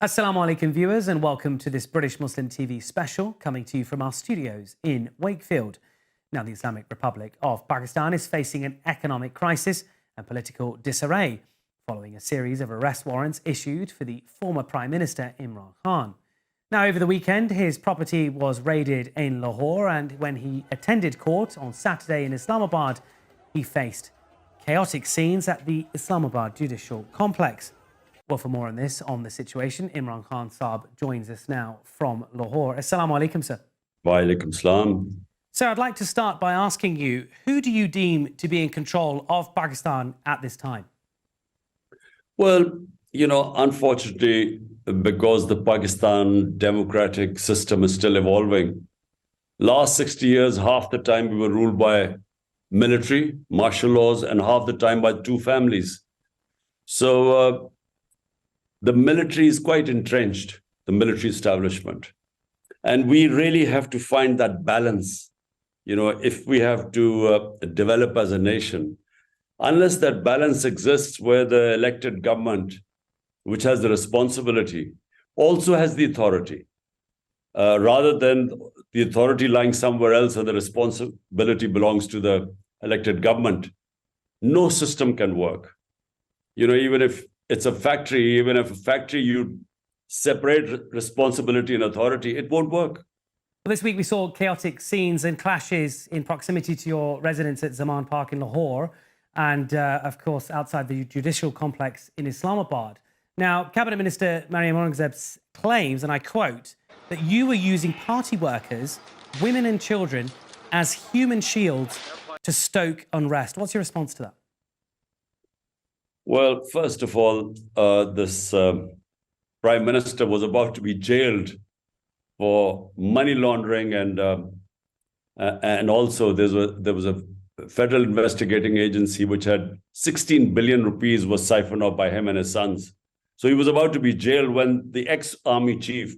Assalamu alaikum viewers and welcome to this British Muslim TV special coming to you from our studios in Wakefield. Now the Islamic Republic of Pakistan is facing an economic crisis and political disarray following a series of arrest warrants issued for the former Prime Minister Imran Khan. Now over the weekend his property was raided in Lahore, and when he attended court on Saturday in Islamabad he faced chaotic scenes at the Islamabad Judicial Complex. Well, for more on this, on the situation, Imran Khan Saab joins us now from Lahore. Assalamu alaikum, sir. Wa alaikum salam. Sir, I'd like to start by asking you, who do you deem to be in control of Pakistan at this time? Well, unfortunately, because the Pakistan democratic system is still evolving, last 60 years, half the time we were ruled by military, martial laws, and half the time by two families. So the military is quite entrenched, the military establishment. And we really have to find that balance, if we have to develop as a nation. Unless that balance exists where the elected government, which has the responsibility, also has the authority, rather than the authority lying somewhere else and the responsibility belongs to the elected government, no system can work. Even if it's a factory, even if a factory you separate responsibility and authority, it won't work. This week we saw chaotic scenes and clashes in proximity to your residence at Zaman Park in Lahore and, of course, outside the judicial complex in Islamabad. Now, Cabinet Minister Maryam Aurangzeb claims, and I quote, that you were using party workers, women and children as human shields to stoke unrest. What's your response to that? Well, first of all, this Prime Minister was about to be jailed for money laundering, and also there was a federal investigating agency which had 16 billion rupees was siphoned off by him and his sons. So he was about to be jailed when the ex-army chief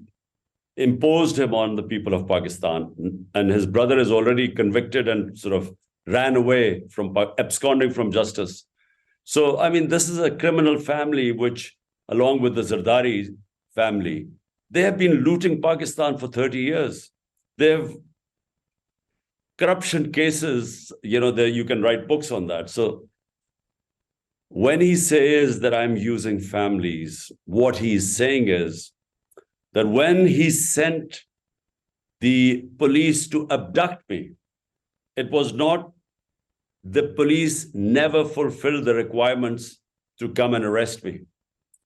imposed him on the people of Pakistan, and his brother is already convicted and sort of ran away from absconding from justice. So, this is a criminal family which, along with the Zardari family, they have been looting Pakistan for 30 years. They have corruption cases, you can write books on that. So when he says that I'm using families, what he's saying is that when he sent the police to abduct me, it was not the police never fulfilled the requirements to come and arrest me.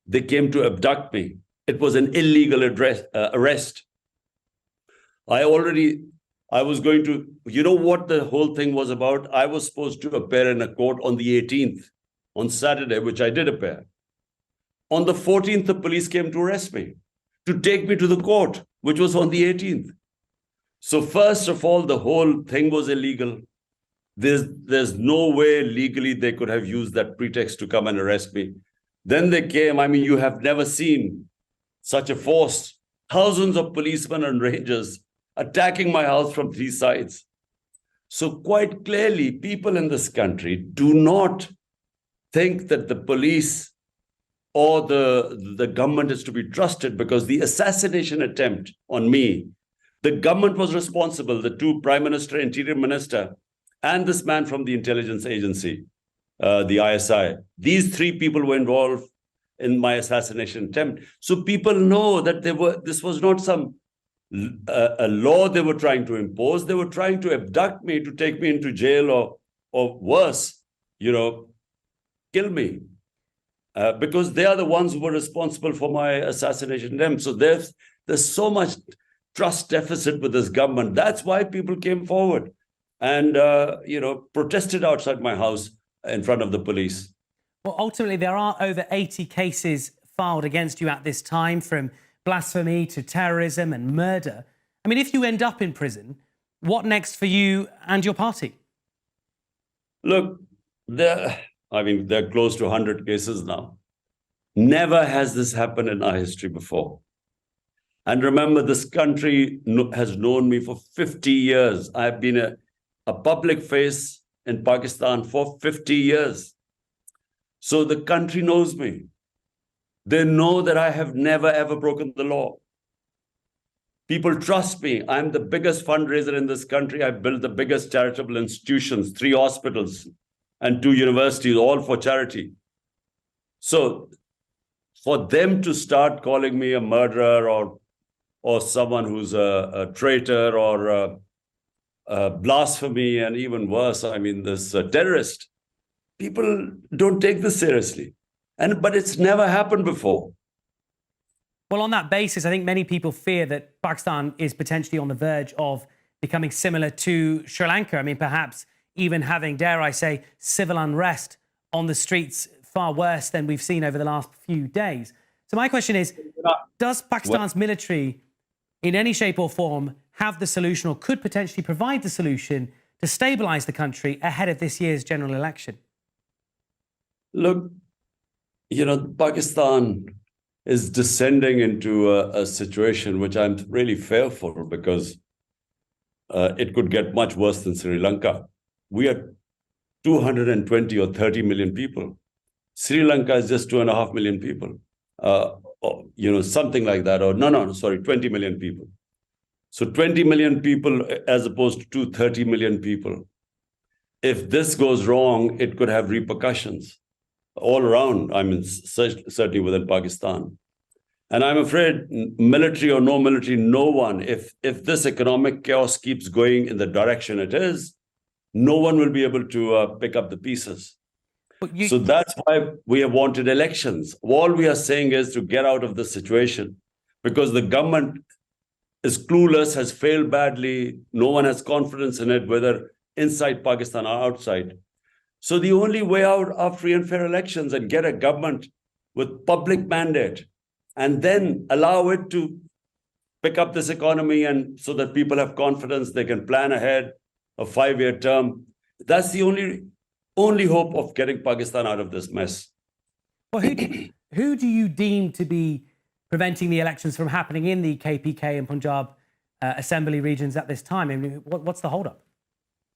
They came to abduct me. It was an illegal arrest. I was going to, what the whole thing was about? I was supposed to appear in a court on the 18th, on Saturday, which I did appear. On the 14th, the police came to arrest me, to take me to the court, which was on the 18th. So first of all, the whole thing was illegal. There's no way legally they could have used that pretext to come and arrest me. Then they came, you have never seen such a force, thousands of policemen and rangers attacking my house from three sides. So quite clearly, people in this country do not think that the police or the government is to be trusted, because the assassination attempt on me, the government was responsible, the two Prime Minister, Interior Minister, and this man from the intelligence agency, the ISI. These three people were involved in my assassination attempt. So people know that this was not some a law they were trying to impose. They were trying to abduct me, to take me into jail, or worse, kill me. Because they are the ones who were responsible for my assassination attempt. So there's so much trust deficit with this government. That's why people came forward and protested outside my house in front of the police. Well, ultimately, there are over 80 cases filed against you at this time, from blasphemy to terrorism and murder. If you end up in prison, what next for you and your party? Look, there are close to 100 cases now. Never has this happened in our history before. And remember, this country has known me for 50 years. I've been a public face in Pakistan for 50 years. So the country knows me. They know that I have never, ever broken the law. People trust me. I'm the biggest fundraiser in this country. I've built the biggest charitable institutions, 3 hospitals and 2 universities, all for charity. So for them to start calling me a murderer or someone who's a traitor or a blasphemy, and even worse, I mean, this terrorist, people don't take this seriously. But it's never happened before. Well, on that basis, I think many people fear that Pakistan is potentially on the verge of becoming similar to Sri Lanka. I mean, perhaps even having, dare I say, civil unrest on the streets far worse than we've seen over the last few days. So my question is, does Pakistan's military in any shape or form have the solution, or could potentially provide the solution to stabilize the country ahead of this year's general election? Look, Pakistan is descending into a situation which I'm really fearful, because it could get much worse than Sri Lanka. We are 220 or 30 million people. Sri Lanka is just 2.5 million people, something like that. Or no, sorry, 20 million people. So 20 million people as opposed to 30 million people. If this goes wrong, it could have repercussions all around, I mean, certainly within Pakistan. And I'm afraid, military or no military, no one, if this economic chaos keeps going in the direction it is, no one will be able to pick up the pieces. So that's why we have wanted elections. All we are saying is to get out of this situation, because the government is clueless, has failed badly. No one has confidence in it, whether inside Pakistan or outside. So the only way out are free and fair elections, and get a government with public mandate, and then allow it to pick up this economy, and so that people have confidence, they can plan ahead a 5-year term. That's the only hope of getting Pakistan out of this mess. Well, who do you deem to be preventing the elections from happening in the KPK and Punjab assembly regions at this time? I mean, what's the holdup?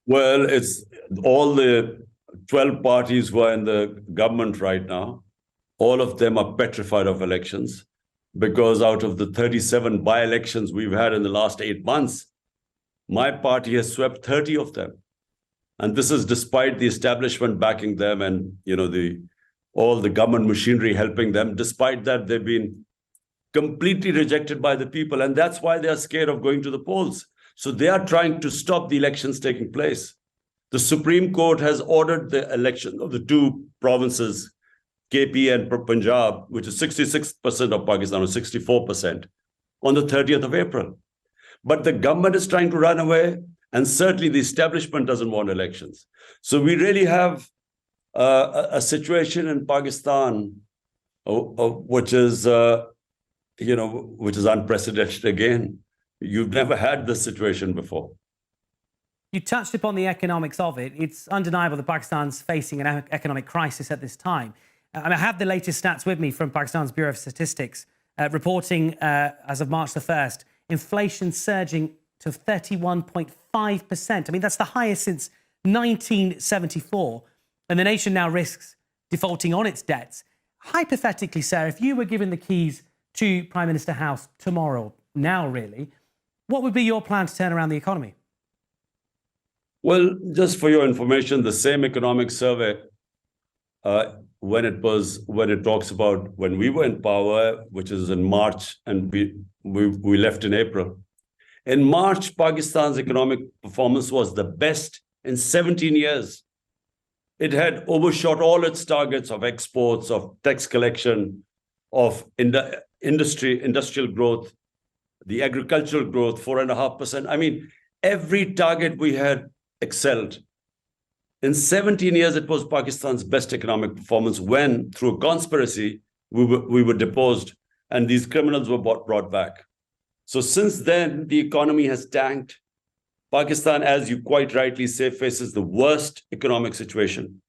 Well, it's all the 12 parties who are in the government right now. All of them are petrified of elections, because out of the 37 by-elections we've had in the last 8 months, my party has swept 30 of them. And this is despite the establishment backing them and, all the government machinery helping them. Despite that, they've been completely rejected by the people. And that's why they are scared of going to the polls. So they are trying to stop the elections taking place. The Supreme Court has ordered the election of the 2 provinces, KP and Punjab, which is 66% of Pakistan, or 64%, on the 30th of April. But the government is trying to run away, and certainly the establishment doesn't want elections. So we really have a situation in Pakistan which is unprecedented again. You've never had this situation before. You touched upon the economics of it. It's undeniable that Pakistan's facing an economic crisis at this time. And I have the latest stats with me from Pakistan's Bureau of Statistics, reporting as of March the 1st, inflation surging to 31.5%. I mean, that's the highest since 1974. And the nation now risks defaulting on its debts. Hypothetically, sir, if you were given the keys to Prime Minister House tomorrow, now really, what would be your plan to turn around the economy? Well, just for your information, the same economic survey, when it talks about when we were in power, which is in March, and we left in April. In March, Pakistan's economic performance was the best in 17 years. It had overshot all its targets of exports, of tax collection, of industrial growth, the agricultural growth, 4.5%. I mean, every target we had excelled. In 17 years, it was Pakistan's best economic performance, when, through a conspiracy, we were deposed and these criminals were brought back. So since then, the economy has tanked. Pakistan, as you quite rightly say, faces the worst economic situation.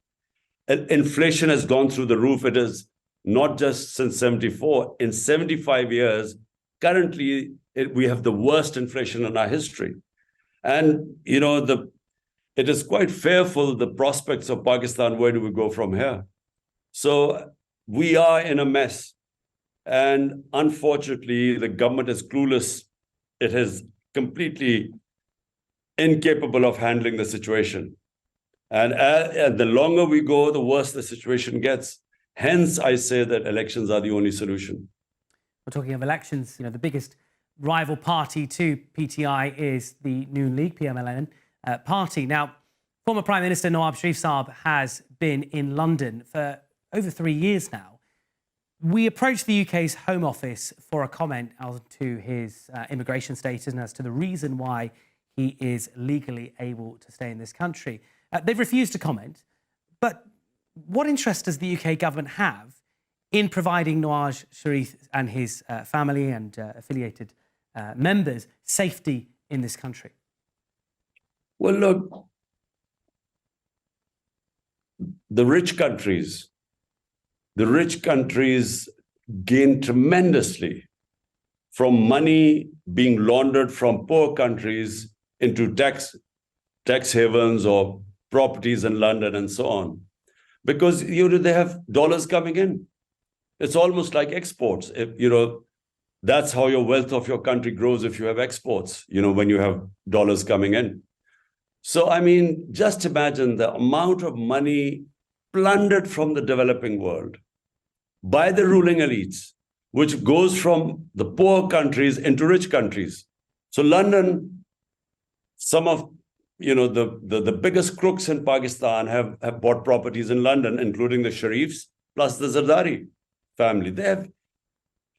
And inflation has gone through the roof. It is not just since 74. In 75 years, currently, we have the worst inflation in our history. And, it is quite fearful, the prospects of Pakistan. Where do we go from here? So we are in a mess. And unfortunately, the government is clueless. It is completely incapable of handling the situation. And the longer we go, the worse the situation gets. Hence, I say that elections are the only solution. We're talking of elections. The biggest rival party to PTI is the Noon League, PMLN party. Now, former Prime Minister Nawaz Sharif Saab has been in London for over 3 years now. We approached the UK's Home Office for a comment as to his immigration status and as to the reason why he is legally able to stay in this country. They've refused to comment. But what interest does the UK government have in providing Nawaz Sharif and his family and affiliated members safety in this country? Well, look, the rich countries gain tremendously from money being laundered from poor countries into tax havens or properties in London and so on, because they have dollars coming in. It's almost like exports. That's how your wealth of your country grows, if you have exports, when you have dollars coming in. So, I mean, just imagine the amount of money plundered from the developing world by the ruling elites, which goes from the poor countries into rich countries. So London, some of the biggest crooks in Pakistan have bought properties in London, including the Sharifs, plus the Zardari family. They have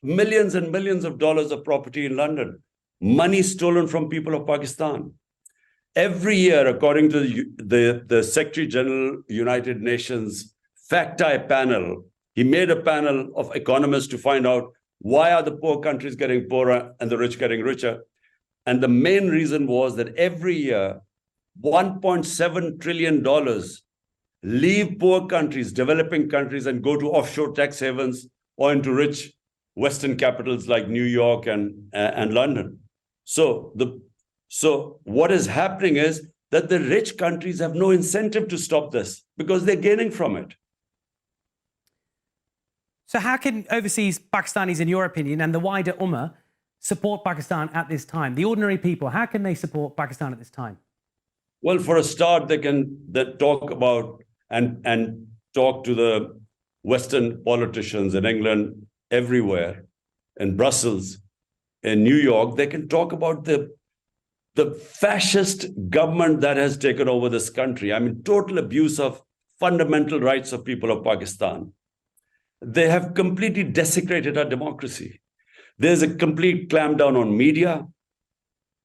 millions and millions of dollars of property in London, money stolen from people of Pakistan. Every year, according to the Secretary General, United Nations fact-eye panel, he made a panel of economists to find out why are the poor countries getting poorer and the rich getting richer. And the main reason was that every year, $1.7 trillion leave poor countries, developing countries, and go to offshore tax havens or into rich Western capitals like New York and London. So what is happening is that the rich countries have no incentive to stop this because they're gaining from it. So how can overseas Pakistanis, in your opinion, and the wider Ummah support Pakistan at this time? The ordinary people, how can they support Pakistan at this time? Well, for a start, they can talk about and talk to the Western politicians in England, everywhere, in Brussels, in New York. They can talk about the fascist government that has taken over this country. I mean, total abuse of fundamental rights of people of Pakistan. They have completely desecrated our democracy. There's a complete clampdown on media,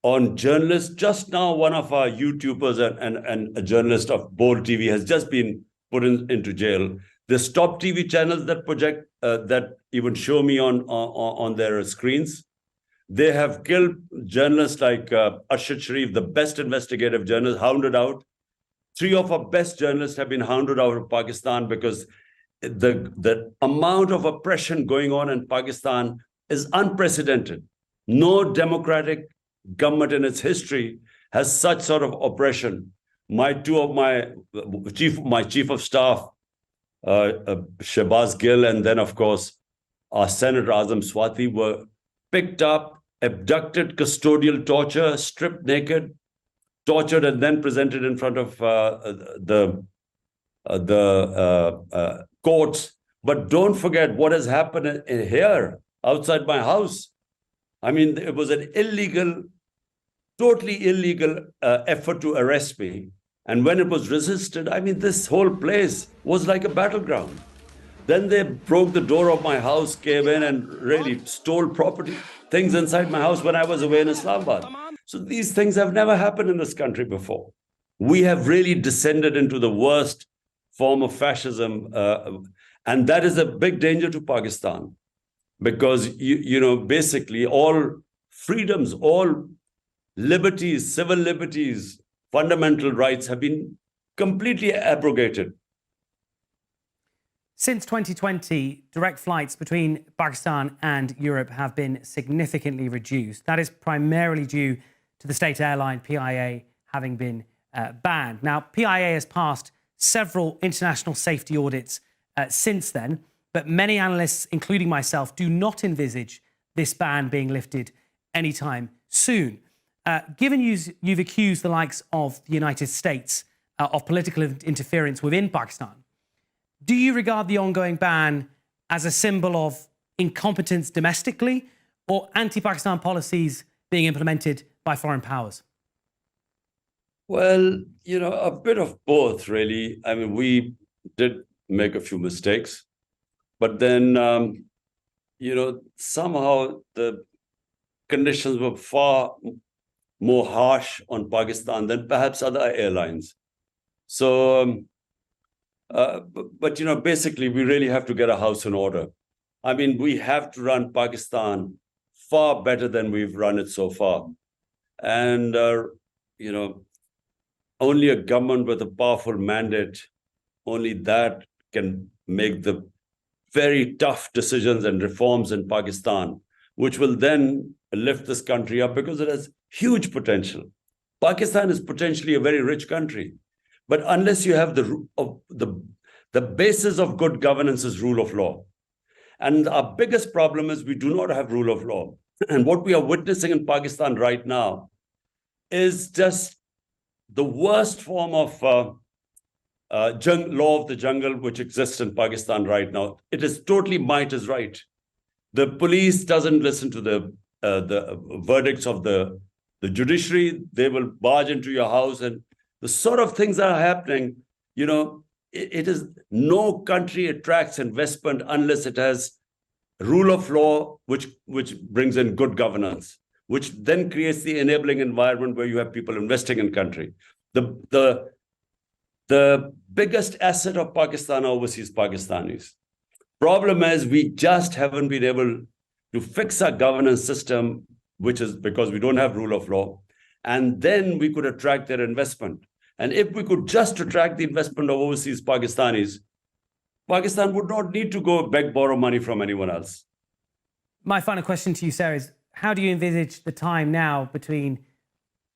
on journalists. Just now, one of our YouTubers and a journalist of Bold TV has just been put into jail. There's top TV channels that project, that even show me on their screens. They have killed journalists like Arshad Sharif, the best investigative journalist, hounded out. 3 of our best journalists have been hounded out of Pakistan because the amount of oppression going on in Pakistan is unprecedented. No democratic government in its history has such sort of oppression. My chief of staff, Shehbaz Gill, and then of course our Senator Azam Swati were picked up, abducted, custodial torture, stripped naked, tortured, and then presented in front of the courts. But don't forget what has happened here outside my house. I mean, it was an illegal, totally illegal effort to arrest me. And when it was resisted, I mean, this whole place was like a battleground. Then they broke the door of my house, came in and really stole property, things inside my house when I was away in Islamabad. So these things have never happened in this country before. We have really descended into the worst form of fascism. And that is a big danger to Pakistan because, basically all freedoms, all liberties, civil liberties, fundamental rights have been completely abrogated. Since 2020, direct flights between Pakistan and Europe have been significantly reduced. That is primarily due to the state airline PIA having been banned. Now, PIA has passed several international safety audits since then, but many analysts, including myself, do not envisage this ban being lifted anytime soon. Given you've accused the likes of the United States of political interference within Pakistan, do you regard the ongoing ban as a symbol of incompetence domestically or anti-Pakistan policies being implemented by foreign powers? Well, a bit of both, really. I mean, we did make a few mistakes, but then, somehow the conditions were far more harsh on Pakistan than perhaps other airlines. So, basically, we really have to get a house in order. I mean, we have to run Pakistan far better than we've run it so far. And, only a government with a powerful mandate, only that can make the very tough decisions and reforms in Pakistan, which will then lift this country up because it has huge potential. Pakistan is potentially a very rich country, but unless you have the basis of good governance is rule of law. And our biggest problem is we do not have rule of law. And what we are witnessing in Pakistan right now is just the worst form of law of the jungle which exists in Pakistan right now. It is totally might is right. The police doesn't listen to the verdicts of the judiciary. They will barge into your house, and the sort of things that are happening, it is no country attracts investment unless it has rule of law, which brings in good governance, which then creates the enabling environment where you have people investing in country. The biggest asset of Pakistan are overseas Pakistanis. Problem is we just haven't been able to fix our governance system, which is because we don't have rule of law. And then we could attract their investment. And if we could just attract the investment of overseas Pakistanis, Pakistan would not need to go beg, borrow money from anyone else. My final question to you, Sarah, is how do you envisage the time now between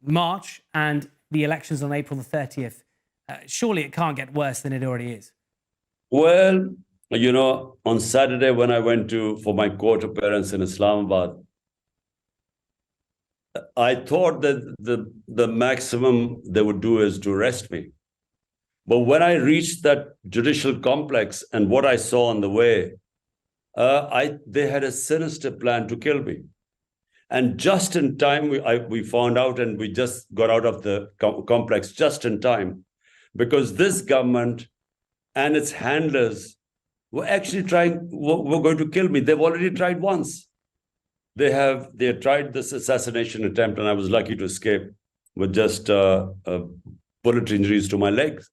March and the elections on April the 30th? Surely it can't get worse than it already is. Well, on Saturday when I went for my court appearance in Islamabad, I thought that the maximum they would do is to arrest me. But when I reached that judicial complex and what I saw on the way, they had a sinister plan to kill me. And just in time, we found out, and we just got out of the complex just in time, because this government and its handlers were actually were going to kill me. They've already tried once. They tried this assassination attempt, and I was lucky to escape with just bullet injuries to my legs.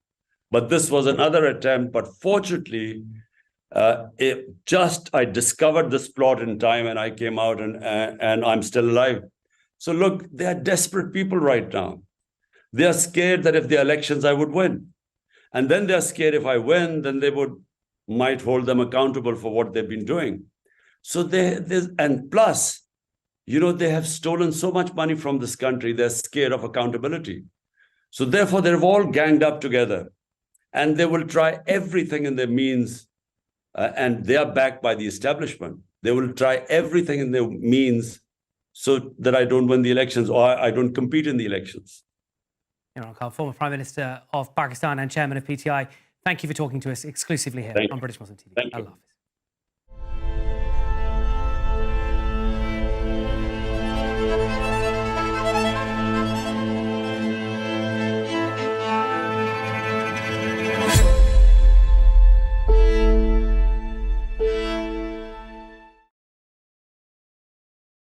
But this was another attempt. But fortunately, I discovered this plot in time, and I came out, and I'm still alive. So look, they are desperate people right now. They are scared that if the elections, I would win. And then they're scared if I win, then they might hold them accountable for what they've been doing. So and plus, they have stolen so much money from this country, they're scared of accountability. So therefore, they've all ganged up together, and they will try everything in their means, and they are backed by the establishment. They will try everything in their means so that I don't win the elections or I don't compete in the elections. Imrankhan, former Prime Minister of Pakistan and Chairman of PTI, thank you for talking to us exclusively here on British Muslim TV. Thank you. Allah Hafiz.